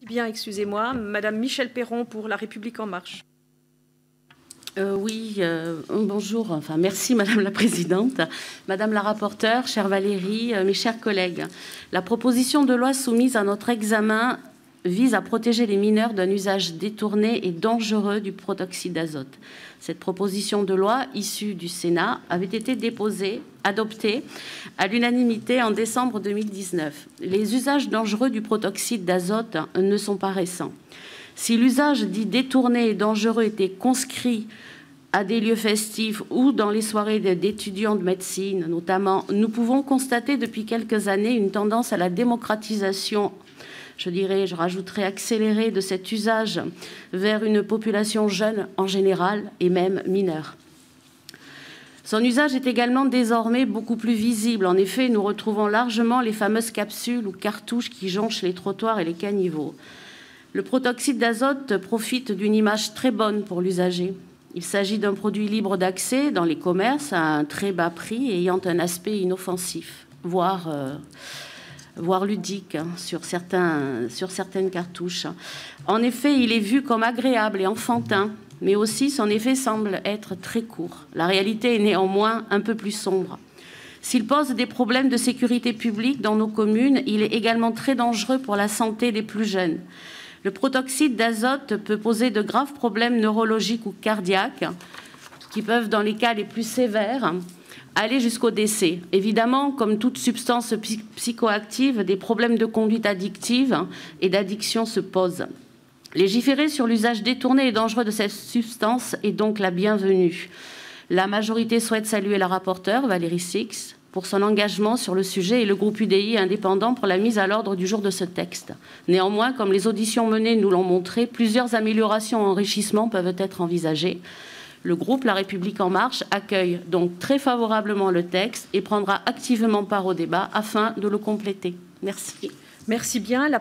Bien, excusez-moi. Madame Michèle Perron pour La République En Marche. Bonjour. Merci Madame la Présidente, Madame la rapporteure, chère Valérie, mes chers collègues. La proposition de loi soumise à notre examen vise à protéger les mineurs d'un usage détourné et dangereux du protoxyde d'azote. Cette proposition de loi, issue du Sénat, avait été adoptée à l'unanimité en décembre 2019. Les usages dangereux du protoxyde d'azote ne sont pas récents. Si l'usage dit détourné et dangereux était conscrit à des lieux festifs ou dans les soirées d'étudiants de médecine notamment, nous pouvons constater depuis quelques années une tendance à la démocratisation, je rajouterais accélérée, de cet usage vers une population jeune en général et même mineure. Son usage est également désormais beaucoup plus visible. En effet, nous retrouvons largement les fameuses capsules ou cartouches qui jonchent les trottoirs et les caniveaux. Le protoxyde d'azote profite d'une image très bonne pour l'usager. Il s'agit d'un produit libre d'accès dans les commerces à un très bas prix et ayant un aspect inoffensif, voire ludique sur certaines cartouches. En effet, il est vu comme agréable et enfantin, mais aussi son effet semble être très court. La réalité est néanmoins un peu plus sombre. S'il pose des problèmes de sécurité publique dans nos communes, il est également très dangereux pour la santé des plus jeunes. Le protoxyde d'azote peut poser de graves problèmes neurologiques ou cardiaques qui peuvent, dans les cas les plus sévères, aller jusqu'au décès. Évidemment, comme toute substance psychoactive, des problèmes de conduite addictive et d'addiction se posent. Légiférer sur l'usage détourné et dangereux de cette substance est donc la bienvenue. La majorité souhaite saluer la rapporteure, Valérie Six, pour son engagement sur le sujet et le groupe UDI indépendant pour la mise à l'ordre du jour de ce texte. Néanmoins, comme les auditions menées nous l'ont montré, plusieurs améliorations et enrichissements peuvent être envisagés. Le groupe La République En Marche accueille donc très favorablement le texte et prendra activement part au débat afin de le compléter. Merci. Merci bien.